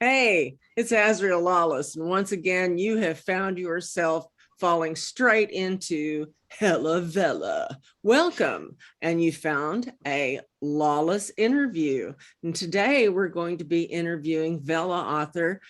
Hey, it's Azrael Lawless, and once again, you have found yourself falling straight into Hella Vella. Welcome, and you found a Lawless interview. And today we're going to be interviewing Vella author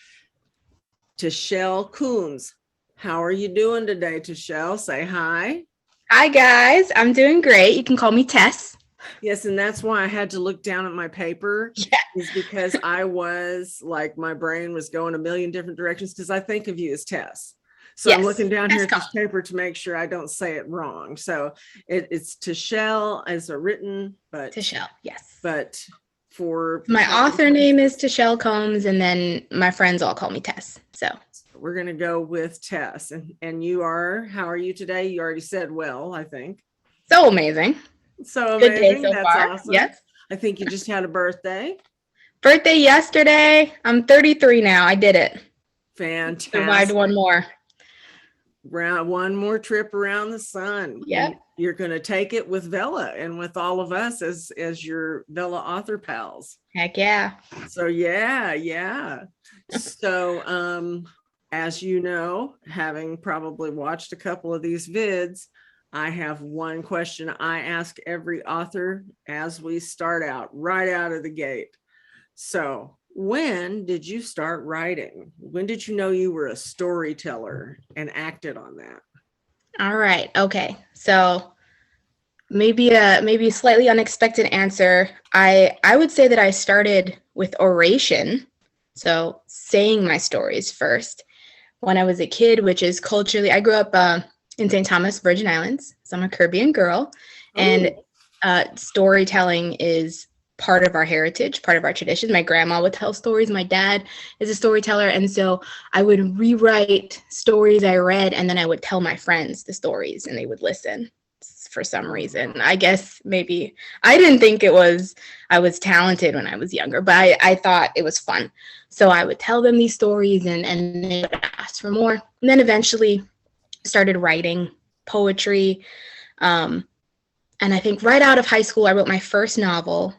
Teshelle Combs. How are you doing today, Teshelle? Say hi. Hi, guys. I'm doing great. You can call me Tess. Yes, and that's why I had to look down at my paper, Yeah. is because I was like, my brain was going a million different directions because I think of you as Tess. So I'm Yes. looking down here Tess at this paper to make sure I don't say it wrong. So it's Teshelle as a written, Teshelle, yes. but for My author name is Teshelle Combs, and then my friends all call me Tess. So we're going to go with Tess. And you are, how are you today? You already said well, I think. So amazing. So Good day amazing. so That's far. awesome. Yes. I think you just had a birthday. Birthday yesterday. I'm 33 now. I did it. Fantastic. Survived one more. One more trip around the sun. Yep. You're going to take it with Vella and with all of us as your Vella author pals. Heck yeah. So yeah. So as you know, having probably watched a couple of these vids, I have one question I ask every author as we start out, right out of the gate. So, when did you start writing? When did you know you were a storyteller and acted on that? All right. Okay. So maybe a slightly unexpected answer. I would say that I started with oration, so saying my stories first when I was a kid, which is culturally, I grew up in St. Thomas, Virgin Islands, so I'm a Caribbean girl, and storytelling is part of our heritage, part of our tradition. My grandma would tell stories. My dad is a storyteller, and so I would rewrite stories I read, and then I would tell my friends the stories, and they would listen for some reason. I guess maybe I didn't think I was talented when I was younger, but I thought it was fun. So I would tell them these stories, and they would ask for more. And then eventually started writing poetry. And I think right out of high school, I wrote my first novel.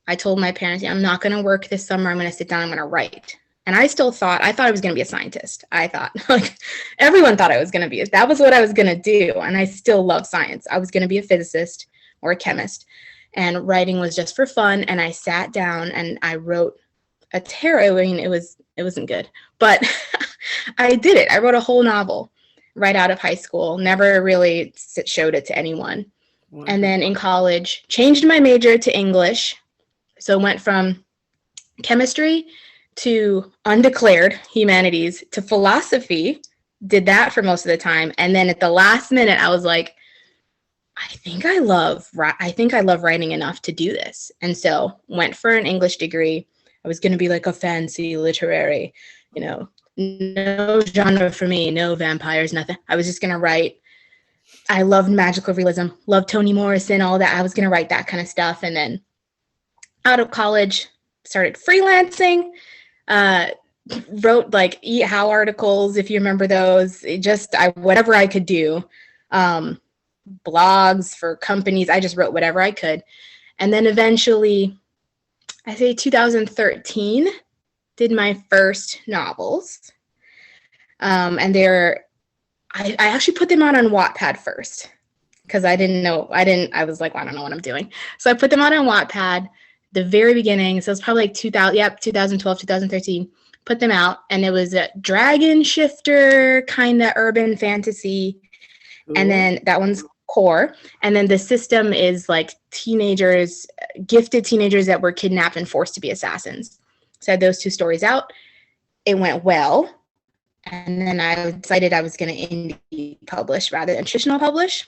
I told my parents, I'm not going to work this summer. I'm going to sit down. I'm going to write. And I thought I was going to be a scientist. I thought, like, everyone thought I was going to be. That was what I was going to do. And I still love science. I was going to be a physicist or a chemist. And writing was just for fun. And I sat down and I wrote a tarot. I mean, it wasn't good. But I did it. I wrote a whole novel right out of high school. Never really showed it to anyone. Wonderful. And then in college, changed my major to English. So went from chemistry to undeclared humanities to philosophy, did that for most of the time. And then at the last minute, I was like, I think I love writing enough to do this. And so went for an English degree. I was going to be like a fancy literary, no genre for me, no vampires, nothing. I was just going to write. I loved magical realism, loved Toni Morrison, all that. I was going to write that kind of stuff. And then out of college, started freelancing, wrote like Eat How articles, if you remember those, whatever I could do, blogs for companies. I just wrote whatever I could. And then eventually, I say 2013, did my first novels. And I actually put them out on Wattpad first because I was like, well, I don't know what I'm doing. So I put them out on Wattpad the very beginning. So it's probably like 2012, 2013, put them out. And it was a dragon shifter kind of urban fantasy. Ooh. And then that one's core. And then the system is like gifted teenagers that were kidnapped and forced to be assassins. So I had those two stories out. It went well. And then I decided I was going to indie publish rather than traditional publish.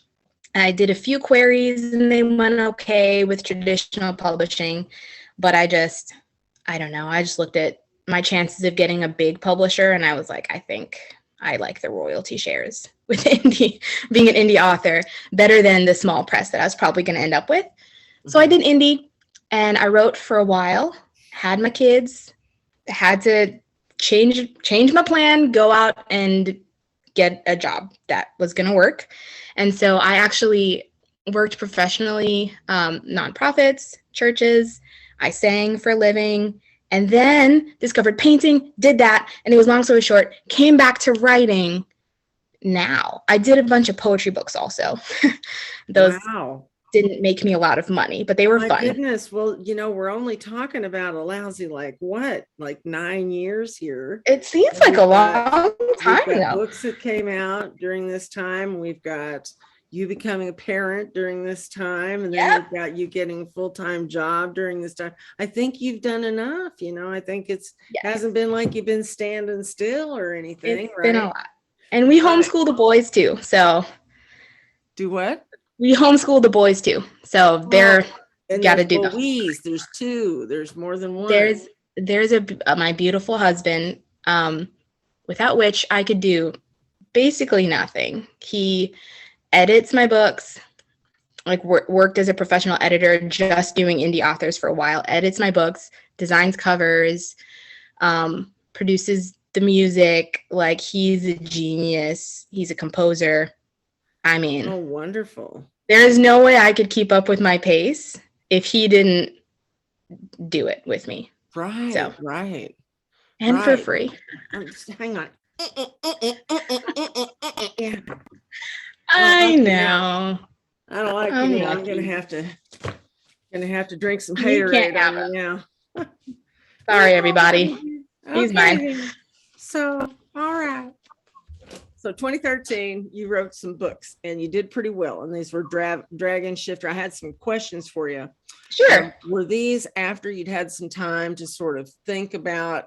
And I did a few queries and they went okay with traditional publishing. But I don't know. I just looked at my chances of getting a big publisher and I was like, I think I like the royalty shares with being an indie author better than the small press that I was probably going to end up with. Mm-hmm. So I did indie and I wrote for a while, had my kids, had to change my plan, go out and get a job that was going to work. And so I actually worked professionally, nonprofits, churches. I sang for a living, and then discovered painting, did that, and it was long story short, came back to writing now. I did a bunch of poetry books also. Those didn't make me a lot of money, but they were fun. Goodness. Well, we're only talking about a lousy, like 9 years here. It seems like a long time though. Books that came out during this time. We've got you becoming a parent during this time, and then we've got you getting a full-time job during this time. I think you've done enough. I think hasn't been like you've been standing still or anything. It's been a lot. And we homeschool the boys too. So do what? We homeschool the boys too. So they're got to do the There's two. There's more than one. There's my beautiful husband, without which I could do basically nothing. He edits my books, like worked as a professional editor, just doing indie authors for a while, edits my books, designs covers, produces the music. Like, he's a genius. He's a composer. I mean, oh, wonderful. There is no way I could keep up with my pace if he didn't do it with me. Right. So, right. And for free. Hang on. I know. I don't like it. I'm gonna have to drink some haterade on you now. Sorry, everybody. He's mine. So, all right. So 2013, you wrote some books and you did pretty well. And these were Dragon Shifter. I had some questions for you. Sure. Were these after you'd had some time to sort of think about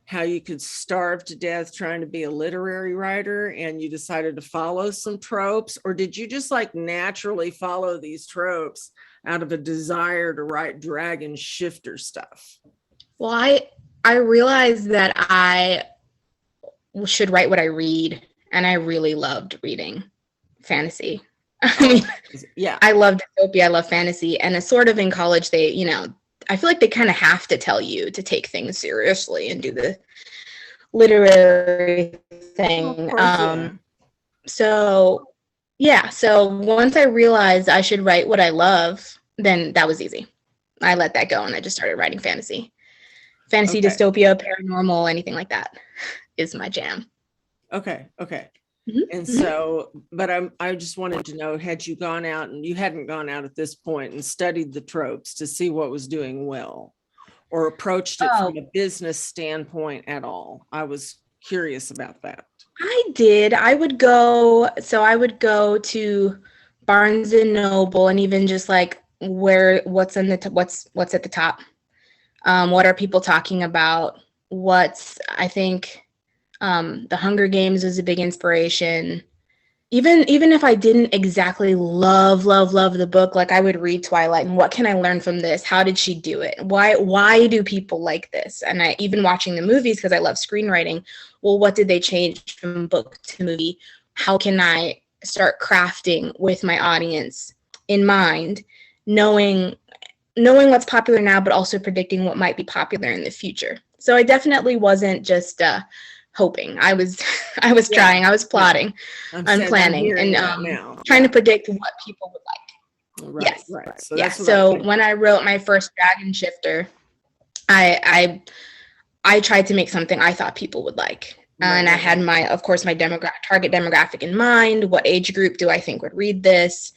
how you could starve to death trying to be a literary writer and you decided to follow some tropes? Or did you just like naturally follow these tropes out of a desire to write Dragon Shifter stuff? Well, I realized that I should write what I read, and I really loved reading fantasy. I mean, I love dystopia, I love fantasy, and it's sort of in college they, I feel like they kind of have to tell you to take things seriously and do the literary thing. So once I realized I should write what I love, then that was easy. I let that go and I just started writing fantasy, dystopia, paranormal, anything like that is my jam. Okay. Mm-hmm. And so, but I just wanted to know, had you gone out, and you hadn't gone out at this point and studied the tropes to see what was doing well, or approached it from a business standpoint at all? I was curious about that. I did. I would go to Barnes and Noble and even just like what's at the top. What are people talking about? I think The Hunger Games was a big inspiration. Even if I didn't exactly love the book, like I would read Twilight and what can I learn from this? How did she do it? Why do people like this? And I even watching the movies, because I love screenwriting. Well, what did they change from book to movie? How can I start crafting with my audience in mind, knowing what's popular now, but also predicting what might be popular in the future? So I definitely wasn't just hoping. I was trying. I was plotting. I'm planning and trying to predict what people would like. Right, yes. Right. So when I wrote my first Dragon Shifter, I tried to make something I thought people would like. And I had my target demographic in mind. What age group do I think would read this?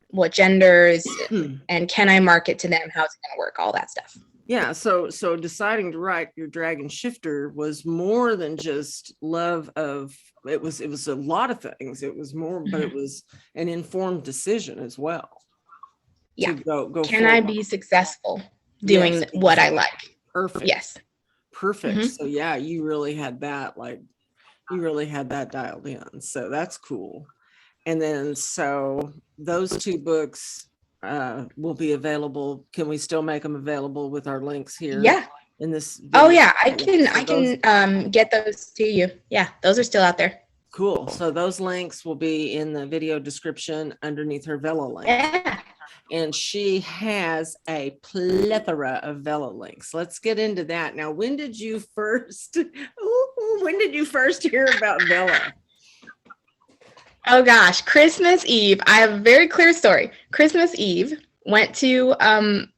What genders, and can I market to them? How's it going to work? All that stuff. Yeah. So deciding to write your Dragon Shifter was more than just love of it. Was a lot of things. It was more, but it was an informed decision as well. Yeah. Go. Can I be successful doing what I like? Perfect. Yes. Perfect. So yeah, you really had that dialed in. So that's cool. And then so those two books will be available. Can we still make them available with our links here? Yeah. In this video? Oh yeah, I can get those to you. Yeah, those are still out there. Cool. So those links will be in the video description underneath her Vella link. Yeah. And she has a plethora of Vella links. Let's get into that. Now, when did you first hear about Vella? Oh gosh, Christmas Eve. I have a very clear story. Christmas Eve, went to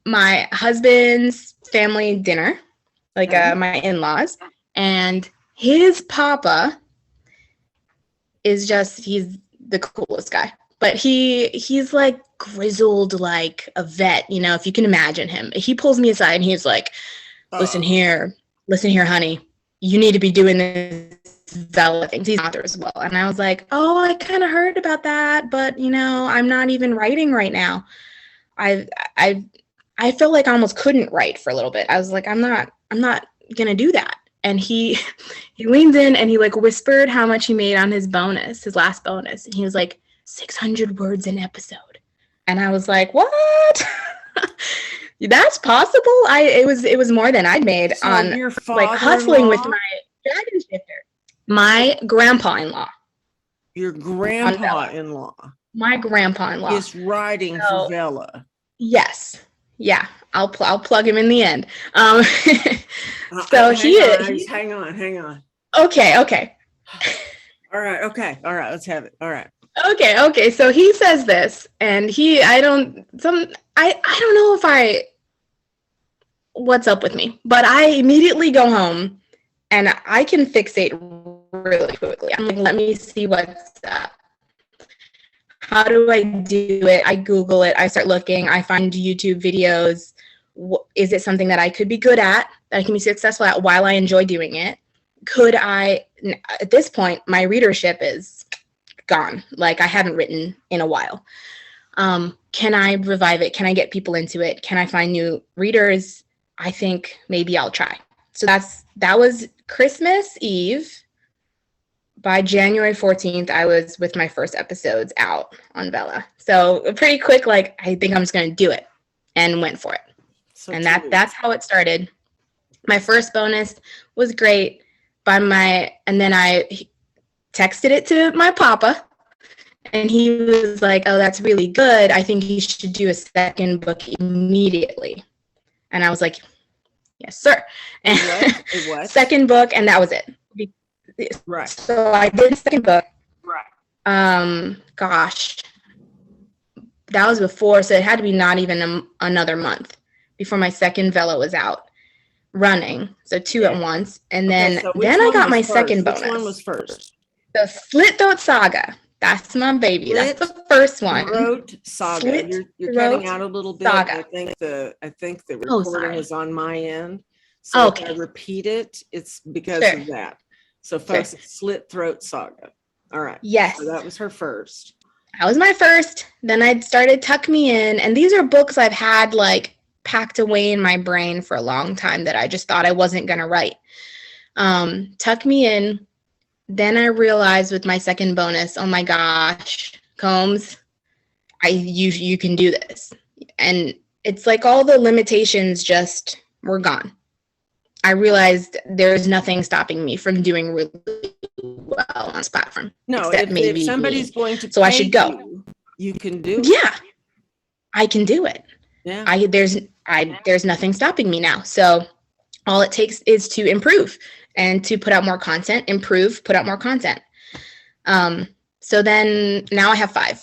my husband's family dinner, like my in-laws, and his papa is just, he's the coolest guy. But he's like grizzled, like a vet, you know, if you can imagine him. He pulls me aside and he's like, listen here, honey, you need to be doing this Vella thing. He's an author as well. And I was like, oh, I kind of heard about that, but you know, I'm not even writing right now. I felt like I almost couldn't write for a little bit. I was like, I'm not gonna do that. And he leaned in and he like whispered how much he made on his last bonus. And he was like, 600 words an episode. And I was like, what? That's possible? It was more than I'd made on like hustling with my dragon shifter. My grandpa-in-law. Your grandpa-in-law. My grandpa-in-law is writing for Vella. Yes. Yeah. I'll plug him in the end. So hang on. Okay. All right. Okay. All right. Let's have it. All right. Okay. So he says this, and I don't know what's up with me, but I immediately go home and I can fixate really quickly. I'm like, let me see what's up. How do I do it? I Google it. I start looking. I find YouTube videos. Is it something that I could be good at, that I can be successful at while I enjoy doing it? At this point, my readership is gone. Like I haven't written in a while. Can I revive it? Can I get people into it? Can I find new readers? I think maybe I'll try. So that was Christmas Eve. By January 14th, I was with my first episodes out on Vella. So pretty quick, like I think I'm just going to do it, and went for it. So and that's how it started. My first bonus was great. And then I texted it to my papa, and he was like, oh, that's really good. I think you should do a second book immediately. And I was like, yes, sir. And it was? Second book, and that was it. Right. So I did the second book. Right. Gosh. That was before, so it had to be not even another month before my second Vella was out running. So two at once. And then I got my second bonus. Which one was first? The Slit Throat Saga. That's my baby. That's the first one. Throat Saga. You're cutting out a little bit. Saga. I think the recording was on my end. So if I repeat it, it's because of that. So folks, Slit Throat Saga. All right. Yes. So that was her first. That was my first. Then I started Tuck Me In. And these are books I've had like packed away in my brain for a long time that I just thought I wasn't going to write. Tuck Me In. Then I realized with my second bonus, oh my gosh, Combs, you can do this. And it's like all the limitations just were gone. I realized there's nothing stopping me from doing really well on this platform. No, if somebody's going to so I should go. You can do it. Yeah, I can do it. Yeah. There's nothing stopping me now. So all it takes is to improve and to put out more content, put out more content. So then now I have 5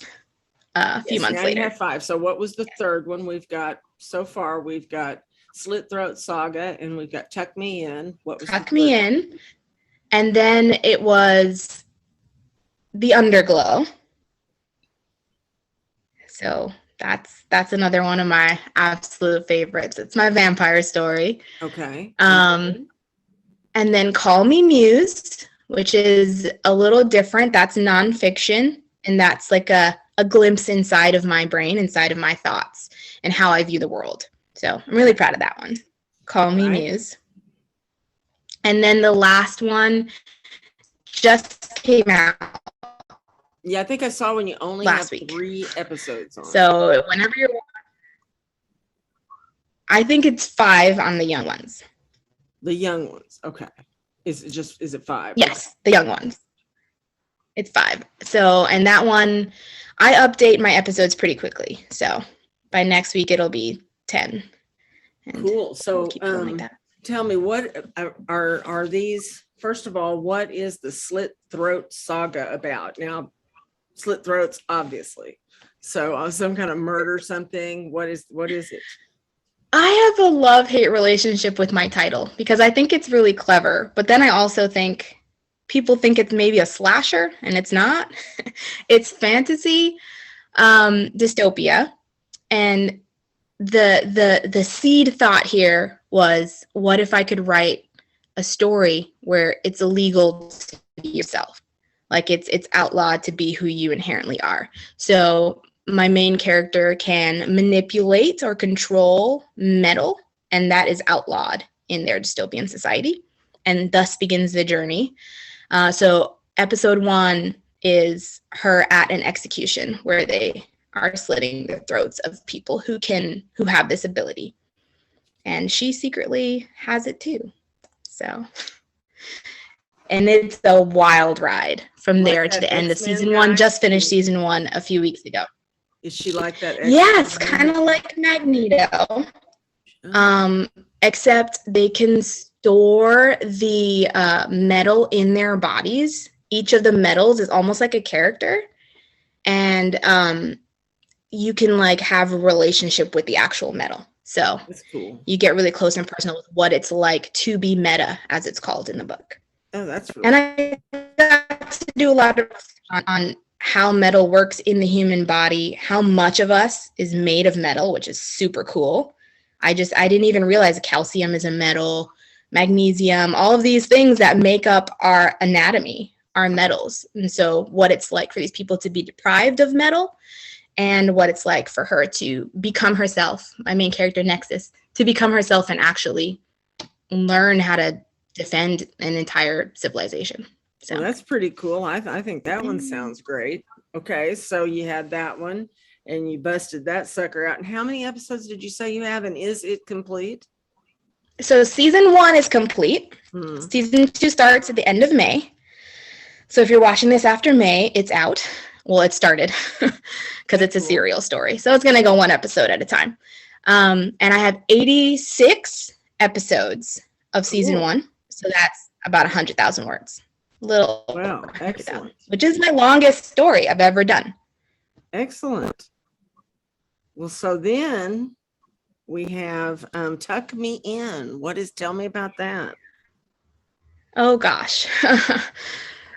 a few months later. You have 5. So what was the third one we've got so far? We've got Slit Throat Saga, and we've got Tuck Me In. What was Tuck Me In? And then it was The Underglow. So that's another one of my absolute favorites. It's my vampire story. Okay. And then Call Me Muse, which is a little different. That's nonfiction, and that's like a glimpse inside of my brain, inside of my thoughts, and how I view the world. So I'm really proud of that one. Call Me Muse. And then the last one just came out. Yeah, I think I saw when you only have 3 episodes on. So whenever you're, I think it's 5 on the young ones. The young ones, okay. Is it 5? Yes, the young ones. It's 5. So, and that one, I update my episodes pretty quickly. So by next week it'll be 10. Cool. So tell me, what are these? First of all, what is the Slit Throat Saga about? Now, slit throats, obviously. So some kind of murder something. What is it? I have a love-hate relationship with my title because I think it's really clever, but then I also think people think it's maybe a slasher, and it's not. It's fantasy, dystopia, and the seed thought here was, what if I could write a story where it's illegal to be yourself? Like it's outlawed to be who you inherently are. So my main character can manipulate or control metal, and that is outlawed in their dystopian society. And thus begins the journey. So episode 1 is her at an execution where they are slitting the throats of people who have this ability. And she secretly has it too. So, and it's a wild ride from Like there to that the end of X-Men season 1. guy? Just finished season 1 a few weeks ago. Is she like that? Yeah, it's kind of like Magneto. Except they can store the metal in their bodies. Each of the metals is almost like a character. And you can like have a relationship with the actual metal. So That's cool. You get really close and personal with what it's like to be meta, as it's called in the book. Oh, that's really And I got to do a lot of on how metal works in the human body, how much of us is made of metal, which is super cool. I didn't even realize calcium is a metal, magnesium, all of these things that make up our anatomy are metals. And so what it's like for these people to be deprived of metal, and what it's like for her to become herself, my main character Nexus, to become herself and actually learn how to defend an entire civilization. So well, that's pretty cool. I think that one sounds great. Okay, so you had that one and you busted that sucker out. And how many episodes did you say you have? And is it complete? So season 1 is complete. Hmm. Season 2 starts at the end of May. So if you're watching this after May, it's out. Well, it started because it's a serial story. So it's going to go 1 episode at a time. And I have 86 episodes of season 1. So that's about 100,000 words. Wow, excellent. Which is my longest story I've ever done. Excellent. Well, so then we have Tuck Me In. Tell me about that. Oh, gosh.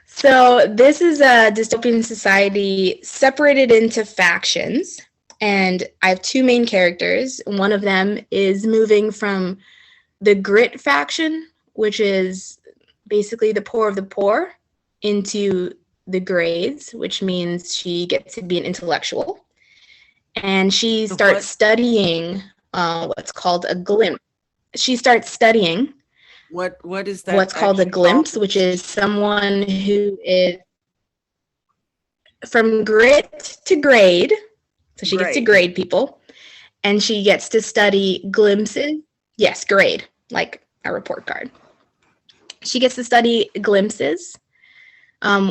So this is a dystopian society separated into factions. And I have 2 main characters. One of them is moving from the Grit faction, which is basically the poor of the poor, into the Grades, which means she gets to be an intellectual. And she starts studying what's called a glimpse. She starts studying what is that? What's called a glimpse, which is someone who is from Grit to Grade. So she gets to grade people, and she gets to study glimpses. Yes, grade, like a report card. She gets to study glimpses,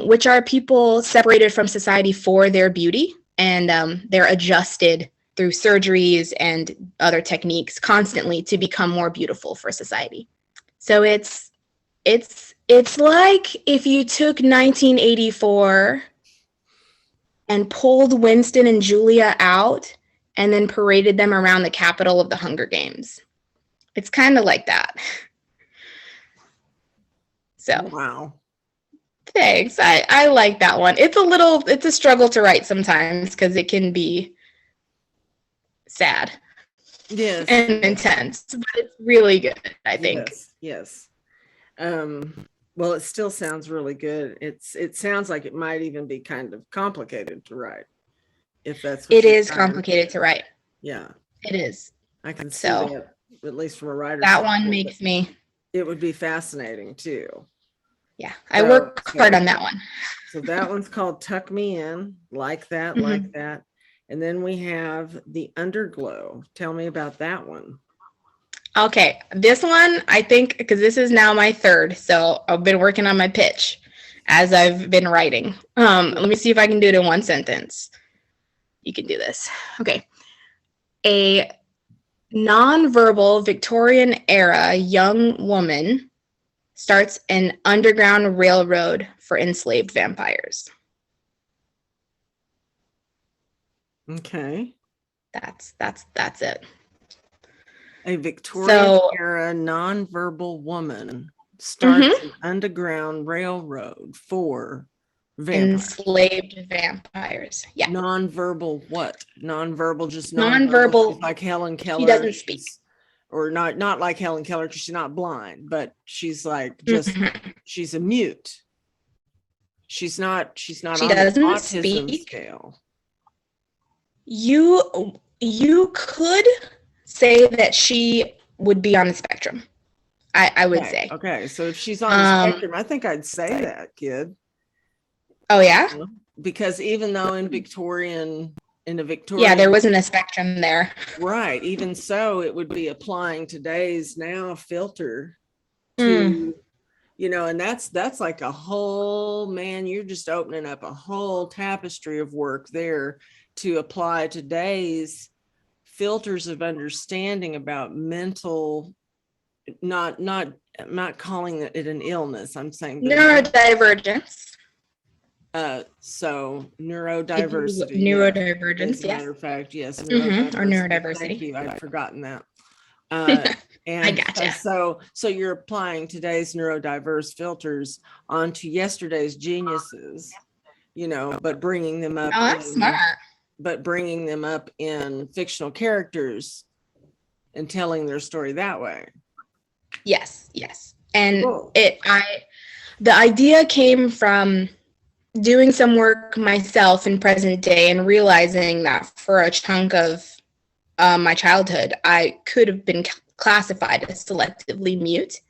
which are people separated from society for their beauty, and they're adjusted through surgeries and other techniques constantly to become more beautiful for society. So it's like if you took 1984 and pulled Winston and Julia out and then paraded them around the capital of the Hunger Games. It's kind of like that. So wow. Thanks. I like that one. It's a struggle to write sometimes because it can be sad. Yes. And intense, but it's really good, I think. Yes. Well, it still sounds really good. It sounds like it might even be kind of complicated to write. If that's what it is complicated to write. Yeah. It is. I can see that, at least from a writer's that one makes me. It would be fascinating too. Yeah, I work hard on that one. So that one's called Tuck Me In, like that, Mm-hmm. like that. And then we have The Underglow. Tell me about that one. Okay, this one, I think, because this is now my 3rd, so I've been working on my pitch as I've been writing. Let me see if I can do it in 1 sentence. You can do this. Okay. A nonverbal Victorian era young woman starts an underground railroad for enslaved vampires. Okay. That's it. A Victorian So, era nonverbal woman starts an underground railroad for vampires. enslaved vampires. Yeah. Nonverbal what? Nonverbal, just nonverbal. Nonverbal. She's like Helen Keller. She doesn't speak. Or not like Helen Keller because she's not blind, but she's like just she's a mute. She's not She on doesn't the autism speak. scale. You could say that she would be on the spectrum. I would say. Okay, so if she's on the spectrum, I think I'd say that, kid. Oh yeah? Because even though in a Victorian, yeah, there wasn't a spectrum there. Right. Even so, it would be applying today's now filter to, and that's like a whole, man, you're just opening up a whole tapestry of work there to apply today's filters of understanding about mental, not I'm not calling it an illness. I'm saying neurodivergence. So neurodiversity. Neurodivergence, as a matter of fact, yes. Or neurodiversity. Thank you. I'd forgotten that. And I gotcha. So you're applying today's neurodiverse filters onto yesterday's geniuses, but bringing them up. Oh, that's smart. But bringing them up in fictional characters and telling their story that way. Yes. And cool. the idea came from doing some work myself in present day and realizing that for a chunk of my childhood, I could have been classified as selectively mute.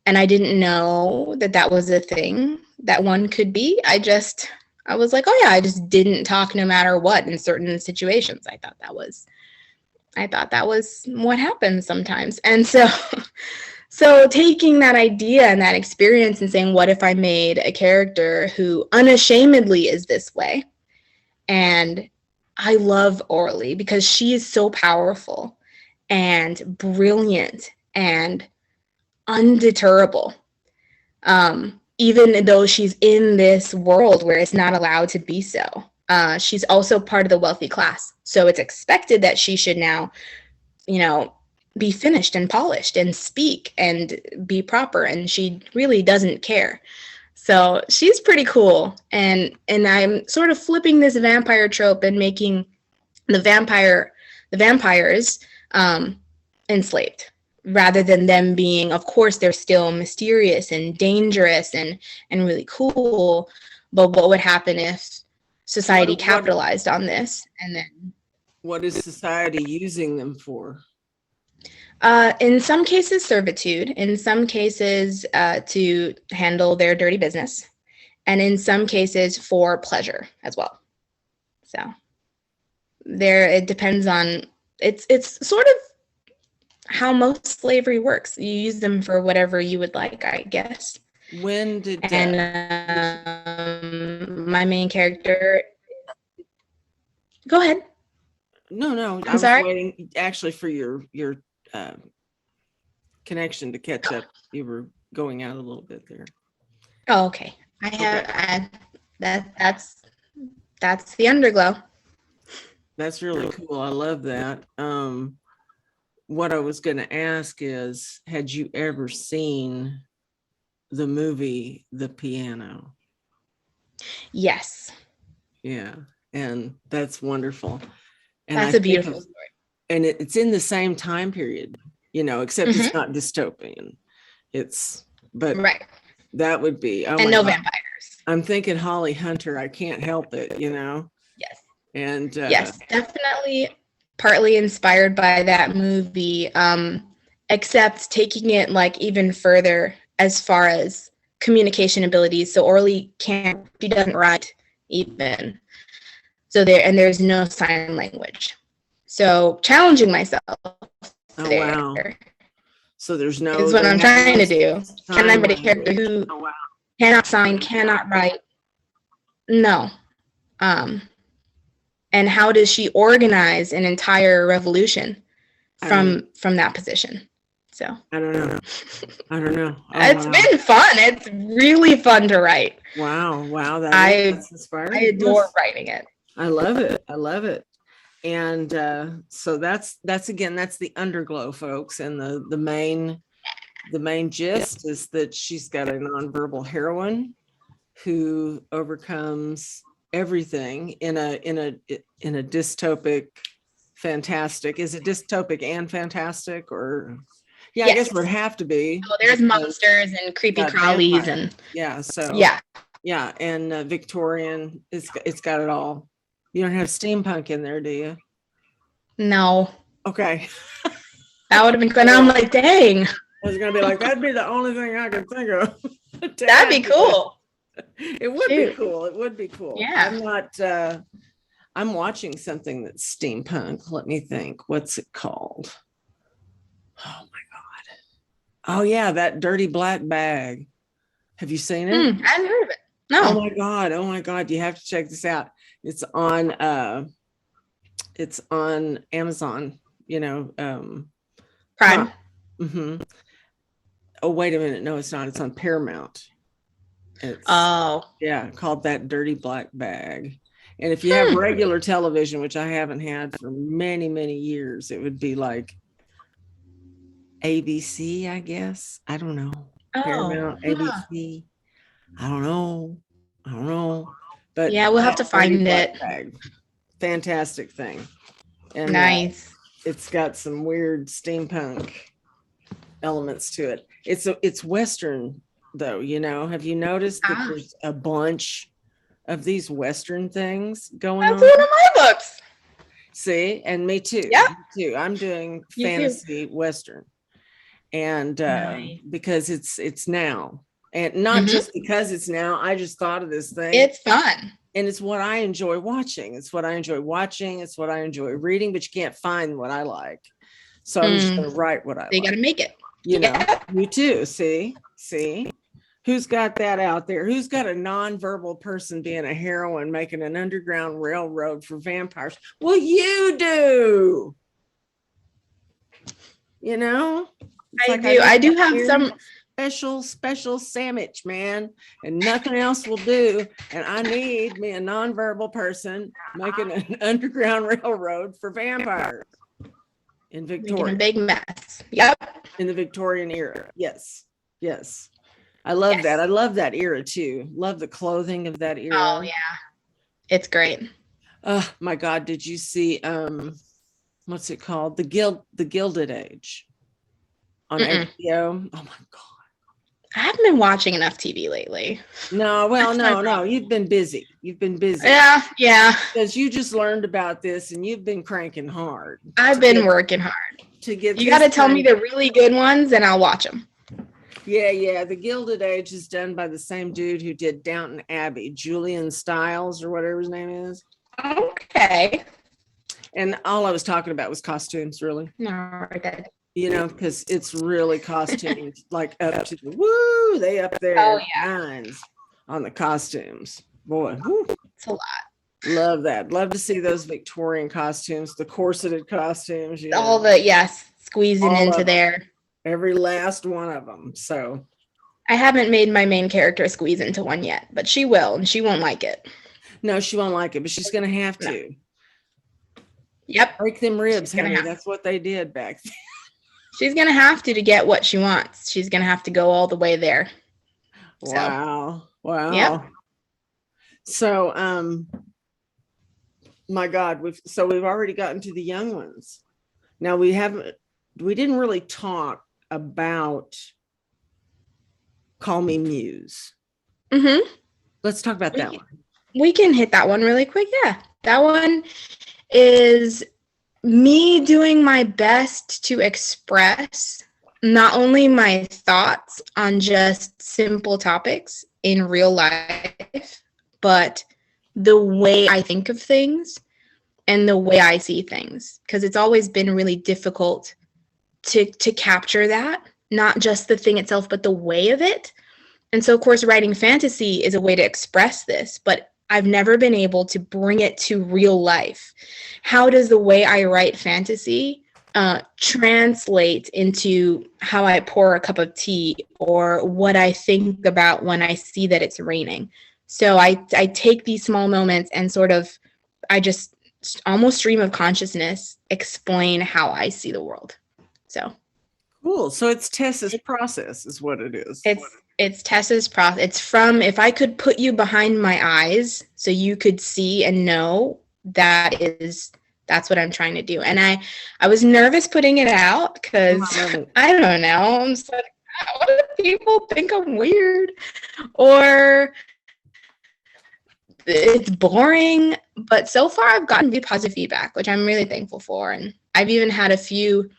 And I didn't know that was a thing that one could be. I was like, oh yeah, I just didn't talk no matter what in certain situations. I thought that was what happens sometimes. And so taking that idea and that experience and saying, what if I made a character who unashamedly is this way? And I love Orly because she is so powerful and brilliant and undeterrable. Even though she's in this world where it's not allowed to be so. She's also part of the wealthy class. So it's expected that she should now, be finished and polished and speak and be proper. And she really doesn't care. So she's pretty cool. And I'm sort of flipping this vampire trope and making the vampires enslaved. Rather than them being, of course, they're still mysterious and dangerous and really cool. But what would happen if society capitalized on this? And then what is society using them for? In some cases, servitude. In some cases, to handle their dirty business. And in some cases, for pleasure as well. So it depends on, it's sort of how most slavery works. You use them for whatever you would like, I guess. When did my main character, go ahead. No, I was waiting actually for your connection to catch up. You were going out a little bit there. Oh, okay. That's the Underglow. That's really cool. I love that. What I was going to ask is, had you ever seen the movie The Piano? Yes. Yeah, and that's wonderful. And that's a beautiful story. And it's in the same time period, except it's not dystopian. Right. That would be. Oh, and no vampires. I'm thinking Holly Hunter. I can't help it, Yes. And yes, definitely. Partly inspired by that movie, except taking it like even further as far as communication abilities. So Orly she doesn't write even. So there's no sign language. So challenging myself. Wow. So there's no. Is what I'm trying to do. Can I be a character who cannot sign, cannot write? No. And how does she organize an entire revolution from that position? So I don't know. Oh, it's been fun. It's really fun to write. Wow. That's inspiring. I adore writing it. I love it. And so that's the Underglow, folks. And the main gist is that she's got a nonverbal heroine who overcomes everything in a dystopic, fantastic. Is it dystopic and fantastic, or yeah, I guess it would have to be. Oh, there's monsters and creepy crawlies and yeah, and Victorian. It's got it all. You don't have steampunk in there, do you? No. Okay. That would have been good. I'm like, dang. I was gonna be like, that'd be the only thing I could think of. That'd be cool. It would be cool. It would be cool. Yeah. I'm watching something that's steampunk. Let me think. What's it called? Oh my God. Oh yeah, that Dirty Black Bag. Have you seen it? I haven't heard of it. No. Oh my God. You have to check this out. It's on Amazon, Prime. Mm-hmm. Oh, wait a minute. No, it's not. It's on Paramount. It's called That Dirty Black Bag. And if you have regular television, which I haven't had for many, many years, it would be like ABC, I guess. I don't know. Paramount, ABC. I don't know. But yeah, we'll have to find it. Bag. Fantastic thing. And nice. It's got some weird steampunk elements to it. It's Western though, Have you noticed that there's a bunch of these Western things going on? That's one of my books. See, and me too. Yeah. Me too. I'm doing fantasy Western. And because it's now. And not just because it's now, I just thought of this thing. It's fun. And it's what I enjoy watching. It's what I enjoy reading, but you can't find what I like. So I'm just going to write what I like. You got to make it. You too. See, who's got that out there? Who's got a nonverbal person being a heroine, making an underground railroad for vampires? Well, you do. I do have some special sandwich, man, and nothing else will do. And I need me a nonverbal person making an underground railroad for vampires in Victoria. Making a big mess. Yep. In the Victorian era. Yes. I love that. I love that era too. Love the clothing of that era. Oh yeah. It's great. Oh my God. Did you see what's it called? The Gilded Age on HBO? Oh my God. I haven't been watching enough TV lately. No, you've been busy. Yeah. Because you just learned about this and you've been cranking hard. I've been working hard. You got to tell me the really good ones and I'll watch them. Yeah. The Gilded Age is done by the same dude who did Downton Abbey, Julian Stiles or whatever his name is. Okay. And all I was talking about was costumes, really. No, okay. Because it's really costumes, like up to the woo, they up there. Oh, yeah. Nines on the costumes. Boy, woo. It's a lot. Love that. Love to see those Victorian costumes, the corseted costumes. All squeezing all into there. Every last one of them. So I haven't made my main character squeeze into one yet, but she will, and she won't like it. No, she won't like it, but she's going to have to. No. Yep. Break them ribs, honey. That's what they did back then. She's going to have to get what she wants. She's going to have to go all the way there. Wow. Yep. So, my God, we've already gotten to the young ones. Now we didn't really talk about Call Me Muse. Mm-hmm. Let's talk about that one. We can hit that one really quick. Yeah. That one is me doing my best to express not only my thoughts on just simple topics in real life, but the way I think of things and the way I see things. Because it's always been really difficult to capture that, not just the thing itself, but the way of it. And so, of course, writing fantasy is a way to express this, but I've never been able to bring it to real life. How does the way I write fantasy translate into how I pour a cup of tea or what I think about when I see that it's raining? So I take these small moments and sort of, I just almost stream of consciousness explain how I see the world. So cool. So it's Tess's process is what it is. It's Tess's process. It's from, if I could put you behind my eyes so you could see and know, that's what I'm trying to do. And I was nervous putting it out because I don't know. I'm just like, what if people think I'm weird? Or it's boring. But so far I've gotten really positive feedback, which I'm really thankful for. And I've even had a few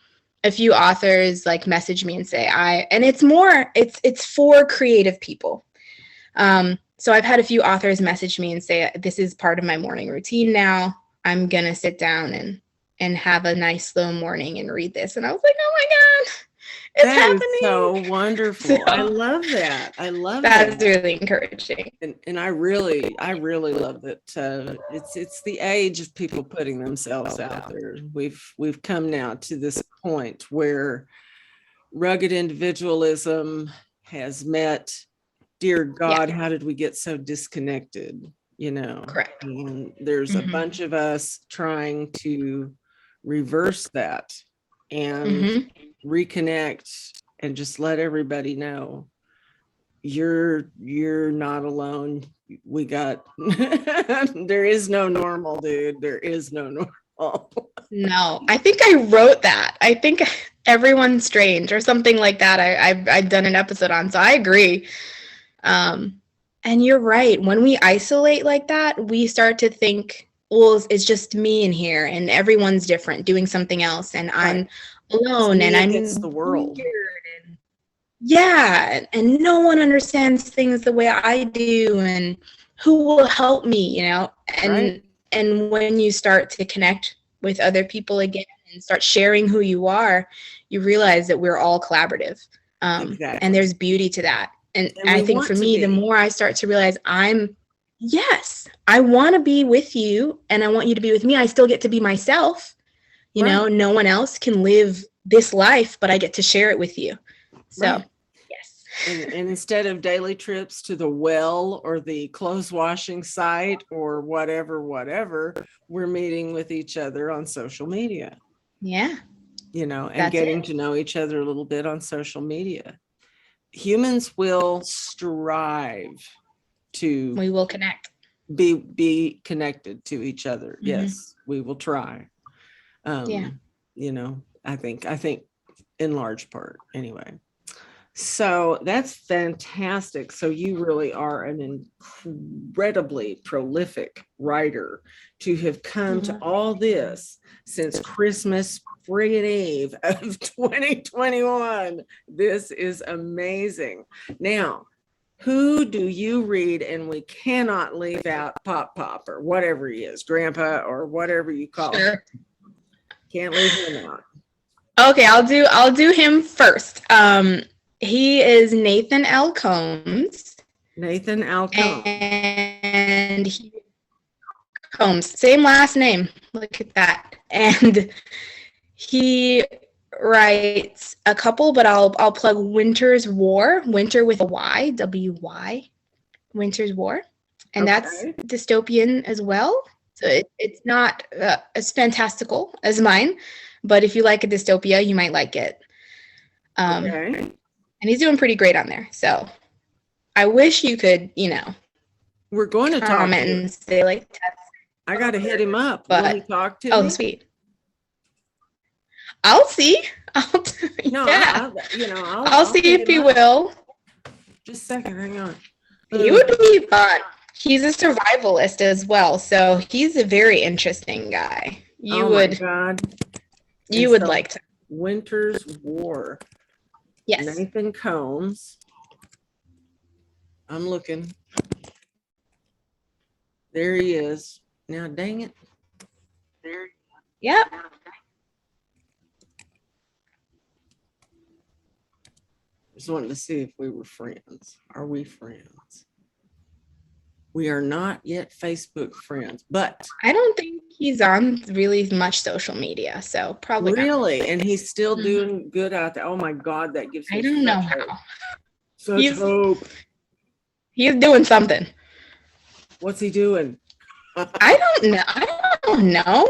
authors like message me and say it's for creative people. So I've had a few authors message me and say, this is part of my morning routine now. I'm going to sit down and have a nice slow morning and read this. And I was like, oh my God, it's happening. Is so wonderful. So, I love that. That's really encouraging. And I really love that. It's the age of people putting themselves out there. We've come now to this point where rugged individualism has met, dear God, how did we get so disconnected? Correct. And there's a bunch of us trying to reverse that and reconnect and just let everybody know you're not alone. We got there is no normal, dude. There is no normal. No, I think I wrote that. I think everyone's strange or something like that. I've done an episode on, so I agree. And you're right. When we isolate like that, we start to think, well, it's just me in here and everyone's different doing something else. And I'm alone and I'm against the world. And no one understands things the way I do. And who will help me, And when you start to connect with other people again and start sharing who you are, you realize that we're all collaborative. And there's beauty to that. And I think for me, the more I start to realize I want to be with you and I want you to be with me. I still get to be myself. No one else can live this life, but I get to share it with you. So, yes. And instead of daily trips to the well or the clothes washing site or whatever, we're meeting with each other on social media. Yeah. And getting to know each other a little bit on social media. Humans will strive to. We will connect. Be connected to each other. Yes, we will try. I think in large part anyway. So that's fantastic. So you really are an incredibly prolific writer to have come to all this since Christmas friggin' Eve of 2021. This is amazing. Now, who do you read? And we cannot leave out Pop or whatever he is, Grandpa or whatever you call him. Can't leave him out. Okay, I'll do him first. He is Nathan L. Combs. Nathan L. Combs. And Combs, same last name. Look at that. And he writes a couple, but I'll plug Wynter's War. Wynter with a Y, W-Y. Wynter's War. And that's dystopian as well. So it's not as fantastical as mine, but if you like a dystopia, you might like it. And he's doing pretty great on there. So I wish you could, we're going to comment and say like, Tess. I got to hit him up. Will he talk to me? Oh, sweet. I'll see. I'll see if he will. Just a second, hang on. He would be fun. He's a survivalist as well, so he's a very interesting guy. You would like to. Wynter's War. Yes. Nathan Combs. I'm looking. There he is. Now, dang it. There. Yep. Just wanted to see if we were friends. Are we friends? We are not yet Facebook friends, but I don't think he's on really much social media, so probably really. Not. And he's still doing good out there. Oh my God, that gives me. I don't know how. Such hope. He's doing something. What's he doing? I don't know. I don't don't know.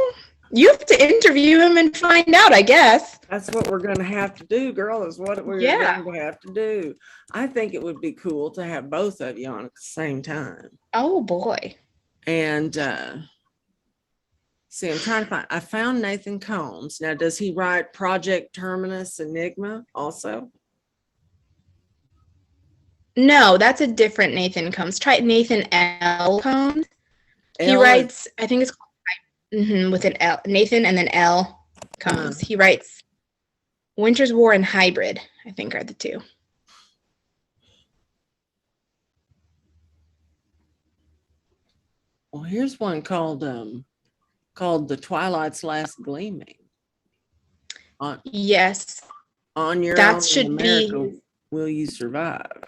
You have to interview him and find out, I guess. That's what we're going to have to do, girl, is what we're going to have to do. I think it would be cool to have both of you on at the same time. Oh, boy. And see, I'm trying to find, I found Nathan Combs. Now, does he write Project Terminus Enigma also? No, that's a different Nathan Combs. Try Nathan L. Combs. He writes, I think it's called, with an L, Nathan and then L Combs. He writes Winter's War and Hybrid, I think are the two. Well, here's one called The Twilight's Last Gleaming. Yes. On Your That Own should America, be. Will You Survive?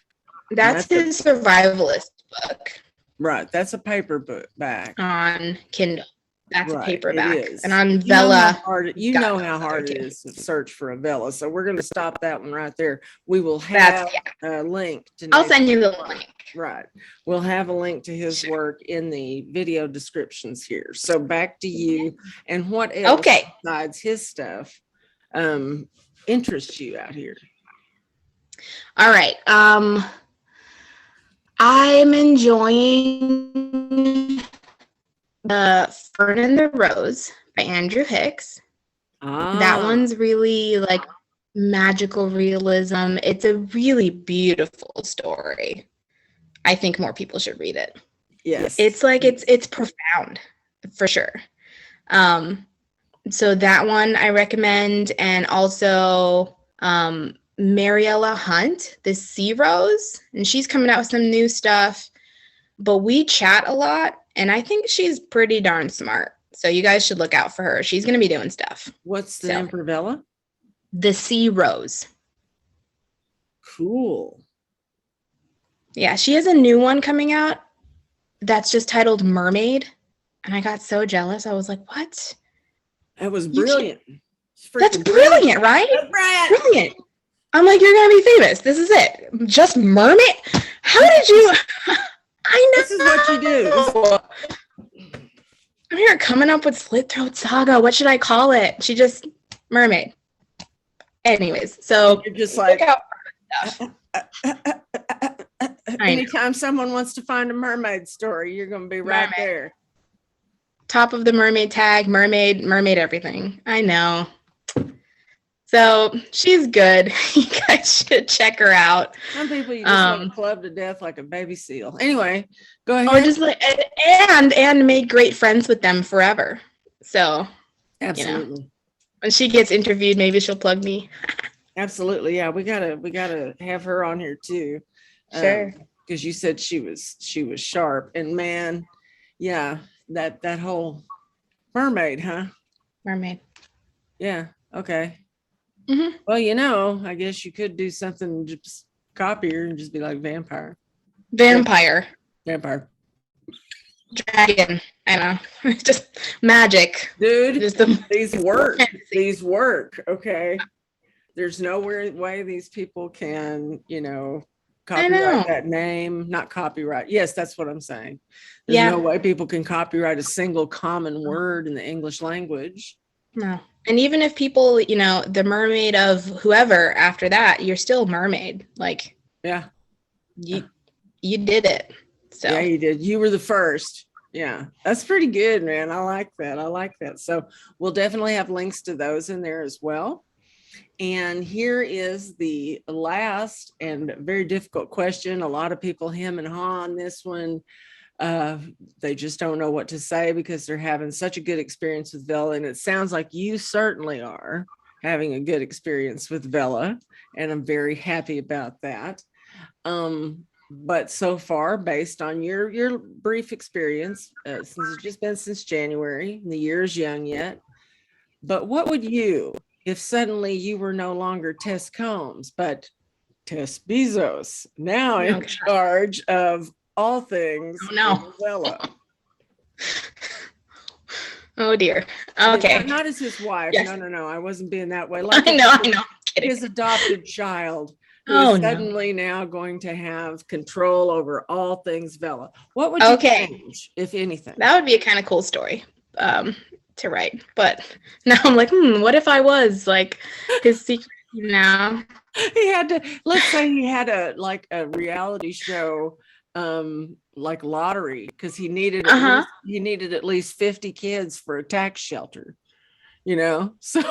That's his survivalist book. Right. That's a paperback. On Kindle. That's a paperback. It is. And on Vella. You know how hard it is to search for a Vella. So we're going to stop that one right there. We will have a link to I'll send you the link. Right. We'll have a link to his work in the video descriptions here. So back to you. And what else besides his stuff interests you out here? All right. I'm enjoying the Fern and the Rose by Andrew Hicks. That one's really like magical realism. It's a really beautiful story. I think more people should read it. Yes. It's like it's profound for sure. So that one I recommend, and also Marielle Hunt, the Sea Rose, and she's coming out with some new stuff. But we chat a lot, and I think she's pretty darn smart. So you guys should look out for her. She's going to be doing stuff. What's the name for Vella? The Sea Rose. Cool. Yeah, she has a new one coming out that's just titled Mermaid. And I got so jealous. I was like, what? That was brilliant. That's brilliant, right? That's brilliant. I'm like, you're going to be famous. This is it. Just Mermaid? How did you... I know. This is what you do. I'm here coming up with Slit Throat Saga. What should I call it? She just... Mermaid. Anyways, so... You're just like... Look out for her stuff. Anytime someone wants to find a mermaid story, you're going to be right there. Top of the mermaid tag, mermaid everything. I know. So she's good. You guys should check her out. Some people you just want to club to death like a baby seal. Anyway, go ahead. Or just like and make great friends with them forever. So absolutely. When she gets interviewed, maybe she'll plug me. Absolutely, yeah. We gotta have her on here too. Sure. Because you said she was sharp, and man, yeah, that whole mermaid, huh? Mermaid. Yeah. Okay. Mm-hmm. Well, I guess you could do something, just copy her and just be like vampire. Vampire. Dragon. I know. Just magic. Dude, just these work. Okay. There's no way these people can, copyright that name. Not copyright. Yes, that's what I'm saying. There's no way people can copyright a single common word in the English language. No. And even if people, the mermaid of whoever after that, you're still mermaid. Like, yeah, you did it. So yeah, you did. You were the first. Yeah, that's pretty good, man. I like that. So we'll definitely have links to those in there as well. And here is the last and very difficult question. A lot of people hem and haw on this one. They just don't know what to say because they're having such a good experience with Vella. And it sounds like you certainly are having a good experience with Vella. And I'm very happy about that. But so far, based on your brief experience, since it's just been since January, the year is young yet. But what would you, if suddenly you were no longer Tess Combs, but Tess Bezos, now in charge of all things Vella? Oh dear. Okay. Not as his wife. Yes. No. I wasn't being that way. Like I know. His adopted child, who is suddenly now going to have control over all things Vella. What would you change, if anything? That would be a kind of cool story. to write. But now I'm like, what if I was like his secret now? He had to, let's say he had a reality show, like lottery, because he needed at least 50 kids for a tax shelter, so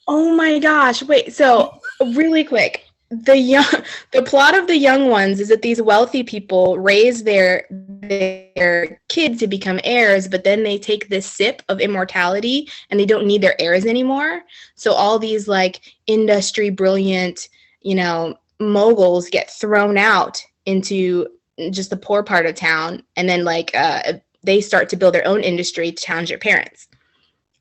Oh my gosh. Wait, so really quick. The plot of The Young Ones is that these wealthy people raise their kids to become heirs, but then they take this sip of immortality and they don't need their heirs anymore. So all these like industry brilliant, moguls get thrown out into just the poor part of town, and then they start to build their own industry to challenge their parents.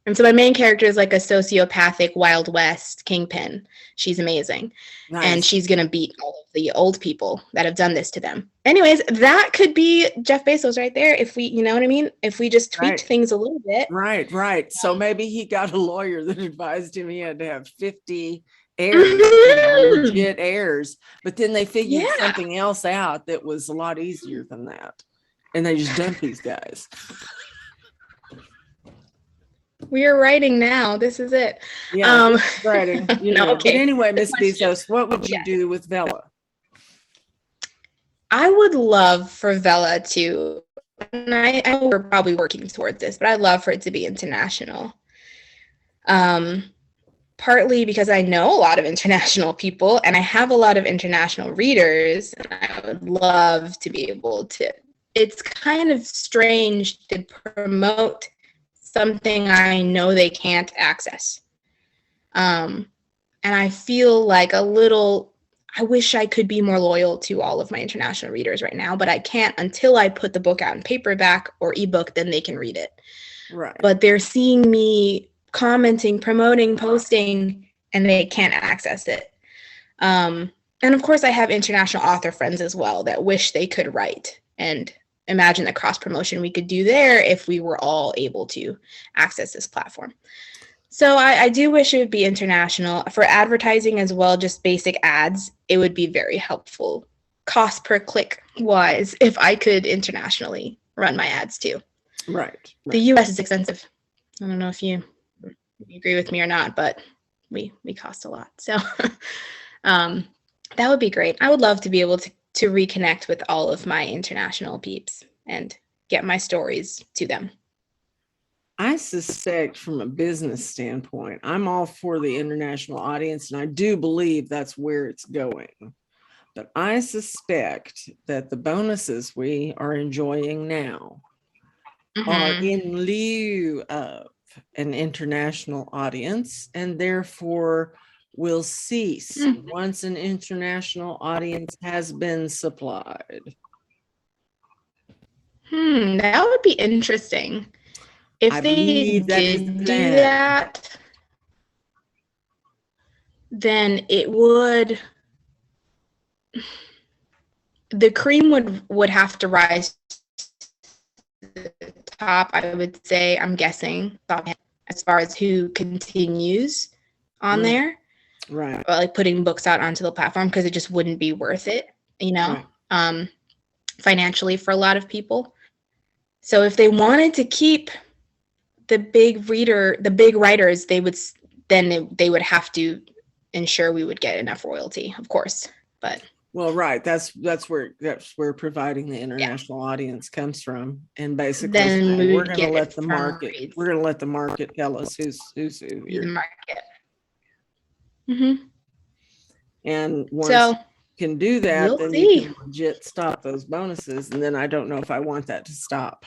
And so my main character is like a sociopathic Wild West kingpin. She's amazing. Nice. And she's going to beat all of the old people that have done this to them. Anyways, that could be Jeff Bezos right there. If we, you know what I mean? If we just tweaked things a little bit. Right. So maybe he got a lawyer that advised him he had to have 50 heirs, legit heirs. But then they figured something else out that was a lot easier than that. And they just dumped these guys. We are writing now. This is it. Yeah, writing. Okay. But anyway, Miss Bezos, what would you do with Vella? I would love for Vella to, and I know we're probably working towards this, but I'd love for it to be international. Partly because I know a lot of international people and I have a lot of international readers, and I would love to be able to. It's kind of strange to promote something I know they can't access. And I feel like I wish I could be more loyal to all of my international readers right now, but I can't until I put the book out in paperback or ebook, then they can read it. Right. But they're seeing me commenting, promoting, posting, and they can't access it. And of course I have international author friends as well that wish they could write, and imagine the cross promotion we could do there if we were all able to access this platform. So I do wish it would be international. For advertising as well, just basic ads, it would be very helpful, cost per click wise, if I could internationally run my ads too. Right. The US is expensive. I don't know if you agree with me or not, but we cost a lot. So that would be great. I would love to be able to reconnect with all of my international peeps and get my stories to them. I suspect from a business standpoint, I'm all for the international audience, and I do believe that's where it's going. But I suspect that the bonuses we are enjoying now are in lieu of an international audience, and therefore will cease once an international audience has been supplied. That would be interesting. If they did do that, then it would, the cream would have to rise to the top, I would say, I'm guessing, as far as who continues on there. Right. Or like putting books out onto the platform, because it just wouldn't be worth it, financially for a lot of people. So if they wanted to keep the big writers, they would have to ensure we would get enough royalty, of course. But right, that's where providing the international audience comes from, and basically then we're going to let the market tell us who's who here. The market. And once can do that, then you can legit stop those bonuses, and then I don't know if I want that to stop.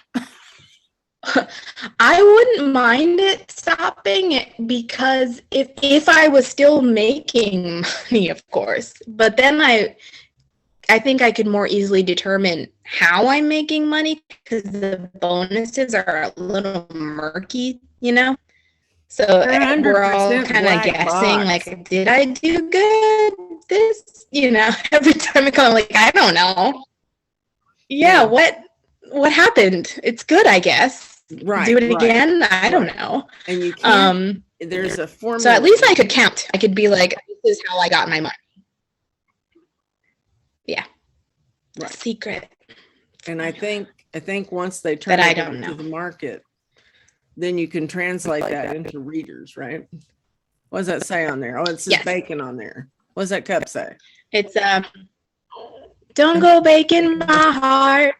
I wouldn't mind it stopping, because if I was still making money, of course, but then I think I could more easily determine how I'm making money, because the bonuses are a little murky, So we're all kind of guessing, like, did I do good this? Every time I come, I'm like, I don't know. Yeah. What happened? It's good, I guess. Right. Do it again? I don't know. And you can't. There's a formula. So at least I could count. I could be like, this is how I got my money. Yeah. Secret. And I think once they turn it into the market, then you can translate that into readers, right? What does that say on there? Oh, it says bacon on there. What does that cup say? It's don't go baking my heart.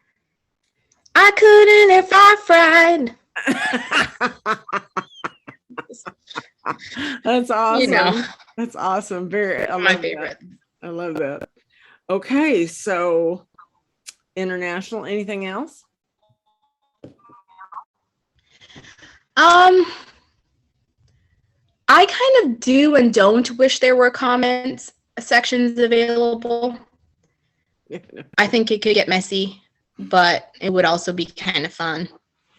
I couldn't if I fried. That's awesome. You know. That's awesome. Very, I My love favorite. that. I love that. Okay, so international, anything else? I kind of do and don't wish there were comments sections available. I think it could get messy, but it would also be kind of fun.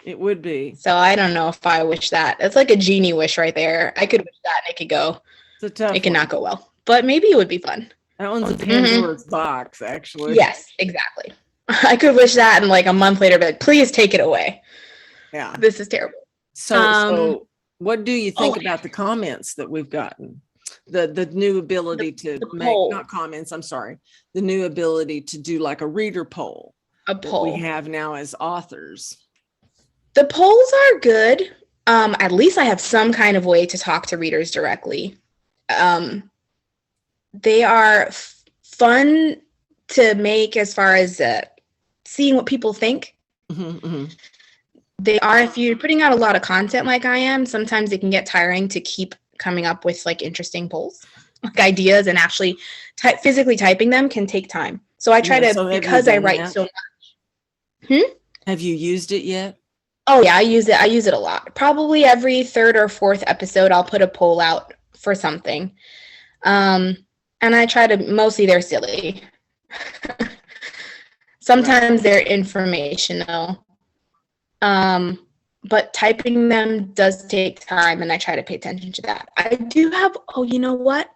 It would be. So I don't know if I wish that. It's like a genie wish right there. I could wish that and it could go. It's a tough It could not go well, but maybe it would be fun. That one's a Pandora's box, actually. Yes, exactly. I could wish that and like a month later be like, please take it away. Yeah. This is terrible. So what do you think about the comments that we've gotten? The new ability to make, not comments, I'm sorry, the new ability to do like a reader poll. A poll. We have now as authors. The polls are good. At least I have some kind of way to talk to readers directly. They are fun to make as far as seeing what people think. They are, if you're putting out a lot of content like I am, sometimes it can get tiring to keep coming up with like interesting polls, like ideas, and actually physically typing them can take time. So I try to, because I write so much. Have you used it yet? Oh yeah, I use it. I use it a lot. Probably every third or fourth episode, I'll put a poll out for something. And I try to, mostly they're silly. Sometimes they're informational. But typing them does take time, and I try to pay attention to that. I do have, you know what?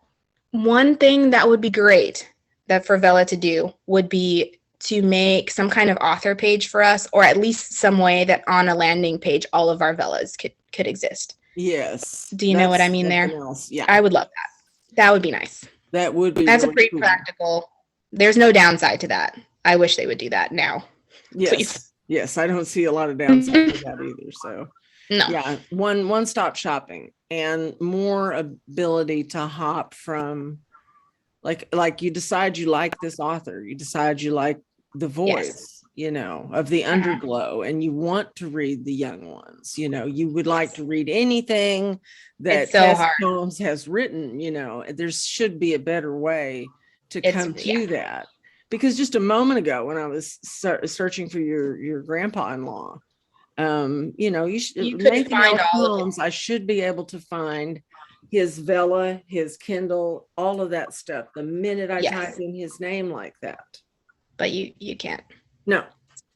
One thing that would be great that for Vella to do would be to make some kind of author page for us, or at least some way that on a landing page, all of our Vellas could exist. Yes. Do you know what I mean there? Yeah. I would love that. That would be nice. That would be. That's really a pretty cool. practical. There's no downside to that. I wish they would do that now. Yes. Please. Yes. I don't see a lot of downside to that either. So no. Yeah. One-stop shopping and more ability to hop from like you decide you like this author, you decide you like the voice, of the Underglow, and you want to read the young ones, you would like to read anything that Teshelle Combs has written, there should be a better way to come to that. Because just a moment ago when I was searching for your grandpa-in-law, you should find all of them. I should be able to find his Vella, his Kindle, all of that stuff the minute I type in his name like that. But you can't. No.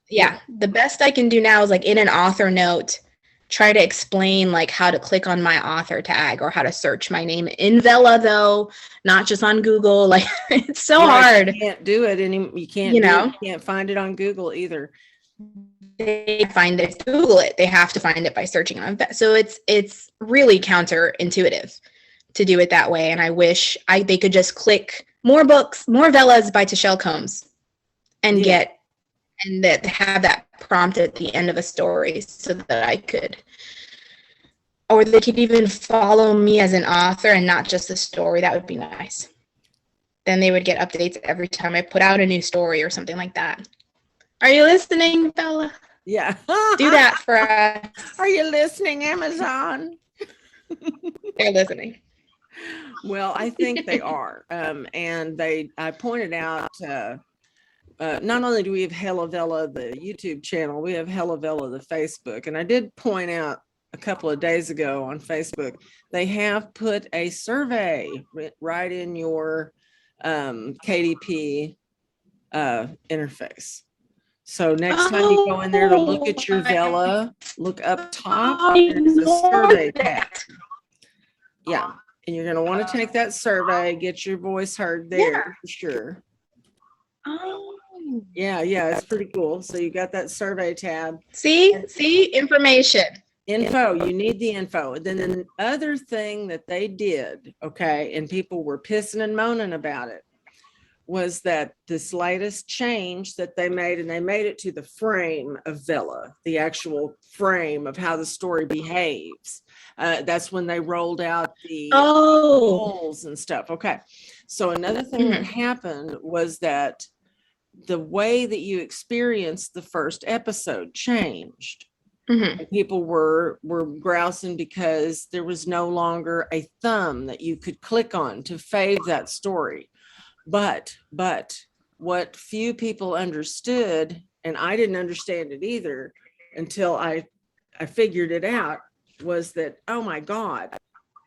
Yeah. The best I can do now is like in an author note, try to explain like how to click on my author tag or how to search my name in Vella, though, not just on Google. Like it's so hard. You can't do it you can't, you can't find it on Google either. They find it, Google it. They have to find it by searching on that. So it's really counterintuitive to do it that way. And I wish they could just click more books, more Vellas by Teshelle Combs, and have that prompt at the end of a story so that I could, or they could even follow me as an author and not just the story. That would be nice. Then they would get updates every time I put out a new story or something like that. Are you listening, Bella? Yeah. Do that for us. Are you listening, Amazon? They're listening. Well, I think they are. And I pointed out, not only do we have Hella Vella, the YouTube channel, we have Hella Vella, the Facebook. And I did point out a couple of days ago on Facebook, they have put a survey right in your KDP interface. So next time you go in there to look at your Vella, look up top, there's a survey tab. Yeah. And you're going to want to take that survey, get your voice heard there for sure. Oh. Yeah, it's pretty cool. So you got that survey tab. See, information. Info, you need the info. Then the other thing that they did, and people were pissing and moaning about it, was that this latest change that they made, and they made it to the frame of Vella, the actual frame of how the story behaves. That's when they rolled out the holes and stuff. Okay. So another thing that happened was that the way that you experienced the first episode changed. People were grousing because there was no longer a thumb that you could click on to fave that story. But what few people understood, and I didn't understand it either until I figured it out, was that, oh my God,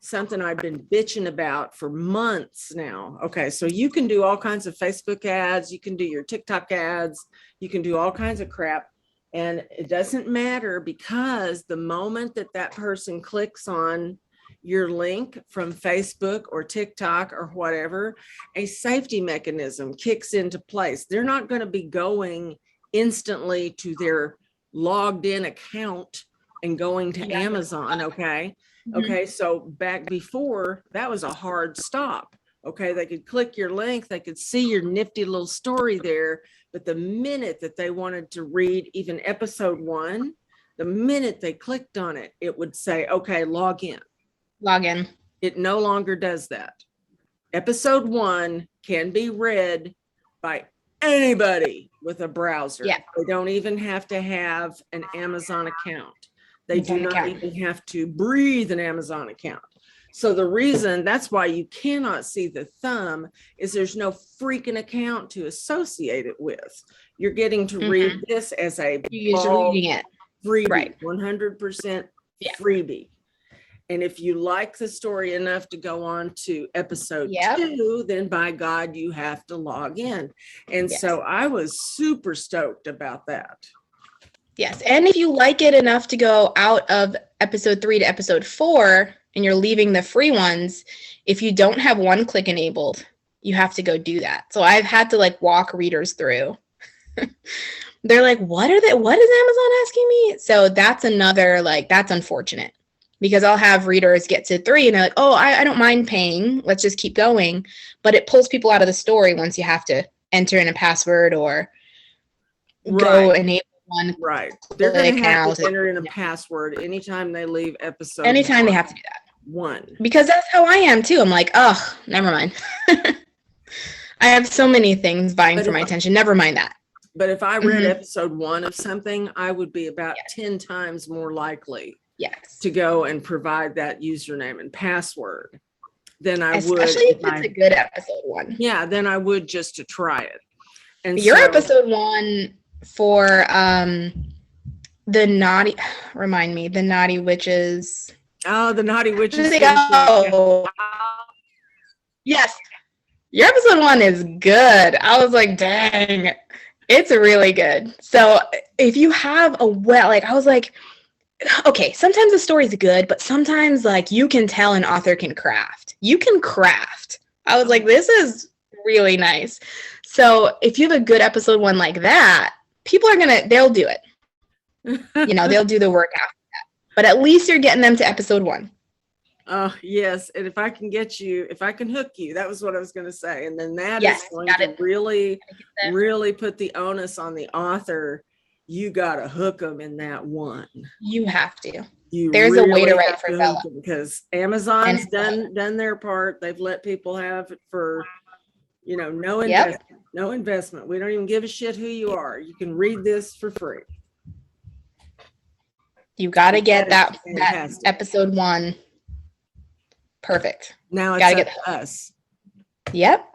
something I've been bitching about for months now. Okay, so you can do all kinds of Facebook ads, you can do your TikTok ads, you can do all kinds of crap. And it doesn't matter, because the moment that that person clicks on your link from Facebook or TikTok or whatever, a safety mechanism kicks into place. They're not going to be going instantly to their logged in account and going to Amazon. Okay. Okay. So back before, that was a hard stop. Okay. They could click your link, they could see your nifty little story there. But the minute that they wanted to read even episode 1, the minute they clicked on it, it would say, okay, log in. It no longer does that. Episode 1 can be read by anybody with a browser. Yeah. They don't even have to have an Amazon account. They do not even have to breathe an Amazon account. So the reason, that's why you cannot see the thumb, is there's no freaking account to associate it with. You're getting to read this as a freebie, right? 100% freebie. And if you like the story enough to go on to episode 2, then by God, you have to log in. And so I was super stoked about that. Yes. And if you like it enough to go out of episode 3 to episode 4, and you're leaving the free ones, if you don't have one click enabled, you have to go do that. So I've had to like walk readers through. They're like, what is Amazon asking me? So that's another, like, that's unfortunate, because I'll have readers get to 3 and they're like, oh, I don't mind paying. Let's just keep going. But it pulls people out of the story once you have to enter in a password or go enable one. Right. They're going to have to enter in a password anytime they leave episode. Anytime they have to do that. 1. Because that's how I am too. I'm like, oh, never mind. I have so many things vying for my attention. Never mind that. But if I read episode 1 of something, I would be about 10 times more likely to go and provide that username and password than I would. Especially if it's a good episode 1. Yeah, then I would just to try it. And your episode 1 for the naughty witches. Oh, the naughty witches. Yes. Your episode 1 is good. I was like, dang, it's really good. So if you have I was like, okay, sometimes the story's good, but sometimes like you can tell an author can craft. You can craft. I was like, this is really nice. So if you have a good episode 1 like that, people are they'll do it. They'll do the work after that. But at least you're getting them to episode 1. Oh, yes. And if I can hook you, that was what I was going to say. And then that is going to really put the onus on the author. You got to hook them in that 1. You have to. There's a way to write for Vella. Because Amazon's done their part. They've let people have it for, no investment. No investment. We don't even give a shit who you are. You can read this for free. You got to get that episode 1 perfect. Now it's up to us. Yep.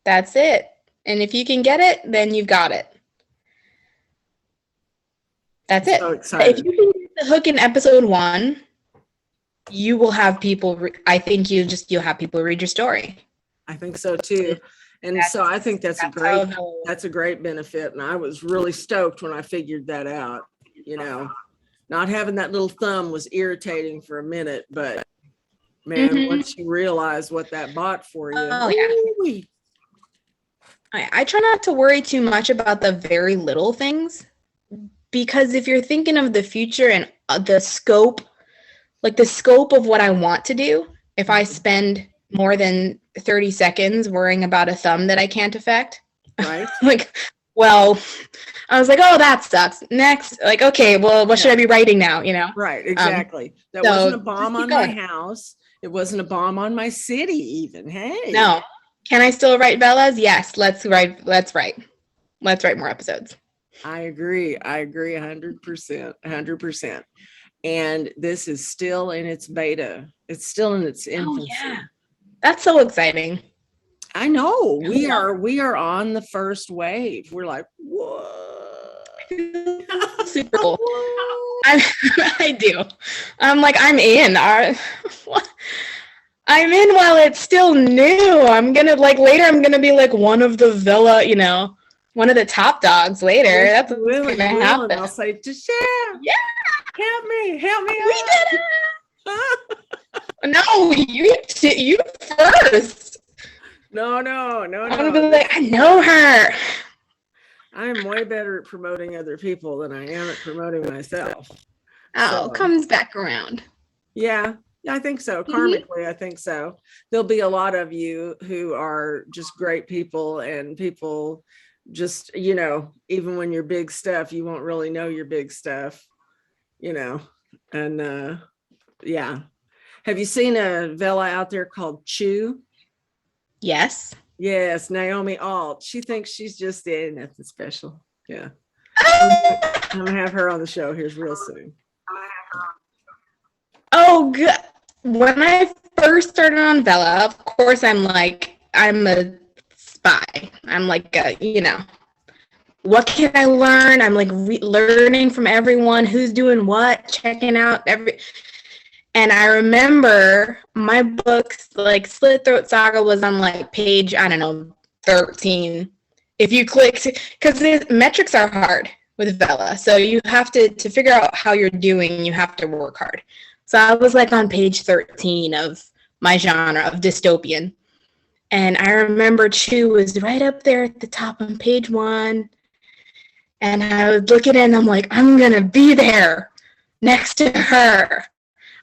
That's it. And if you can get it, then you've got it. That's it. So excited. If you can get the hook in episode 1, you will have people. I think you'll have people read your story. I think so too. And so I think that's a great benefit. And I was really stoked when I figured that out. Not having that little thumb was irritating for a minute, but man, once you realize what that bought for you. I try not to worry too much about the very little things, because if you're thinking of the future and the scope of what I want to do, if I spend more than 30 seconds worrying about a thumb that I can't affect. Right. Like, well, I was like, oh, that sucks. Next, like, okay, well, what should I be writing now? You know? Right. Exactly. That so wasn't a bomb just keep on my going. house. It wasn't a bomb on my city even. Hey. No. Can I still write Vellas? Yes. Let's write more episodes. I agree. 100%. 100%. And this is still in its beta. It's still in its infancy. Oh, yeah. That's so exciting. I know. We are on the first wave. We're like, whoa. Super cool. I do. I'm like, I'm in. I'm in while it's still new. I'm gonna later. I'm gonna be like one of the Vella, one of the top dogs later. Yes, That's what's gonna happen. I'll say, Teshelle, yeah, help me. We did it. No, you first. No. I'm gonna be like, I know her. I'm way better at promoting other people than I am at promoting myself. Oh, comes back around. Yeah, I think so. Karmically, I think so. There'll be a lot of you who are just great people, and people just, even when you're big stuff, you won't really know your big stuff, and yeah. Have you seen a Vella out there called Chew? Yes. Yes, Naomi Alt. She thinks she's just nothing special. Yeah. I'm gonna have her on the show here real soon. Oh, good. When I first started on Vella, of course, I'm a spy. I'm like, what can I learn? I'm like learning from everyone who's doing what, checking out And I remember my books, like Slit Throat Saga, was on page, 13. If you clicked, because the metrics are hard with Vella. So you have to figure out how you're doing, you have to work hard. So I was on page 13 of my genre of dystopian. And I remember Chew was right up there at the top on page 1. And I was looking at it and I'm like, I'm going to be there next to her.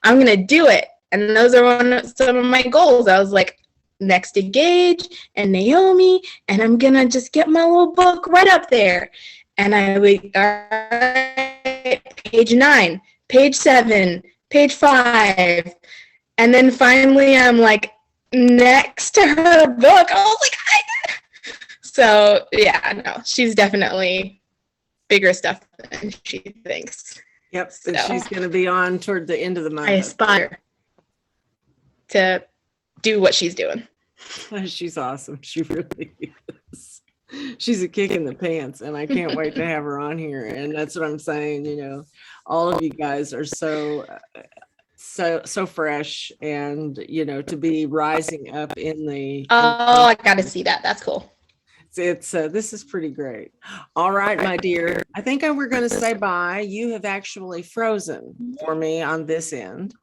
I'm going to do it. And those are some of my goals. I was like, next to Gage and Naomi, and I'm going to just get my little book right up there. And I would, all right, page 9, page 7, page 5. And then finally I'm next to her book. I was like, I did it. So yeah, no, she's definitely bigger stuff than she thinks. Yep, so she's going to be on toward the end of the month. I aspire to do what she's doing. She's awesome. She really is. She's a kick in the pants, and I can't wait to have her on here. And that's what I'm saying. All of you guys are so fresh, and to be rising up in the. Oh, I got to see that. That's cool. It's this is pretty great. All right, my dear. I think we're going to say bye. You have actually frozen for me on this end.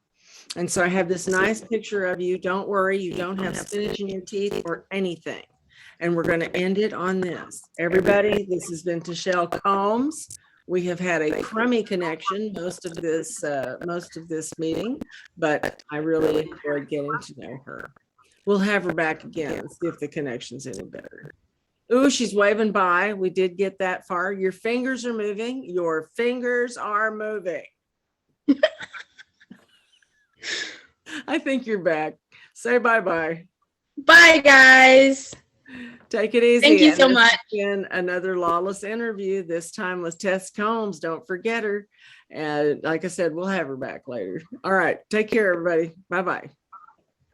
And so I have this nice picture of you. Don't worry, you don't have spinach in your teeth or anything. And we're going to end it on this. Everybody, this has been Teshelle Combs. We have had a crummy connection most of this meeting, but I really enjoyed getting to know her. We'll have her back again and see if the connection's any better. Ooh, she's waving bye. We did get that far. Your fingers are moving. Your fingers are moving. I think you're back. Say bye-bye. Bye, guys. Take it easy. Thank you so much. Been another Lawless interview, this time with Teshelle Combs. Don't forget her. And like I said, we'll have her back later. All right. Take care, everybody. Bye-bye.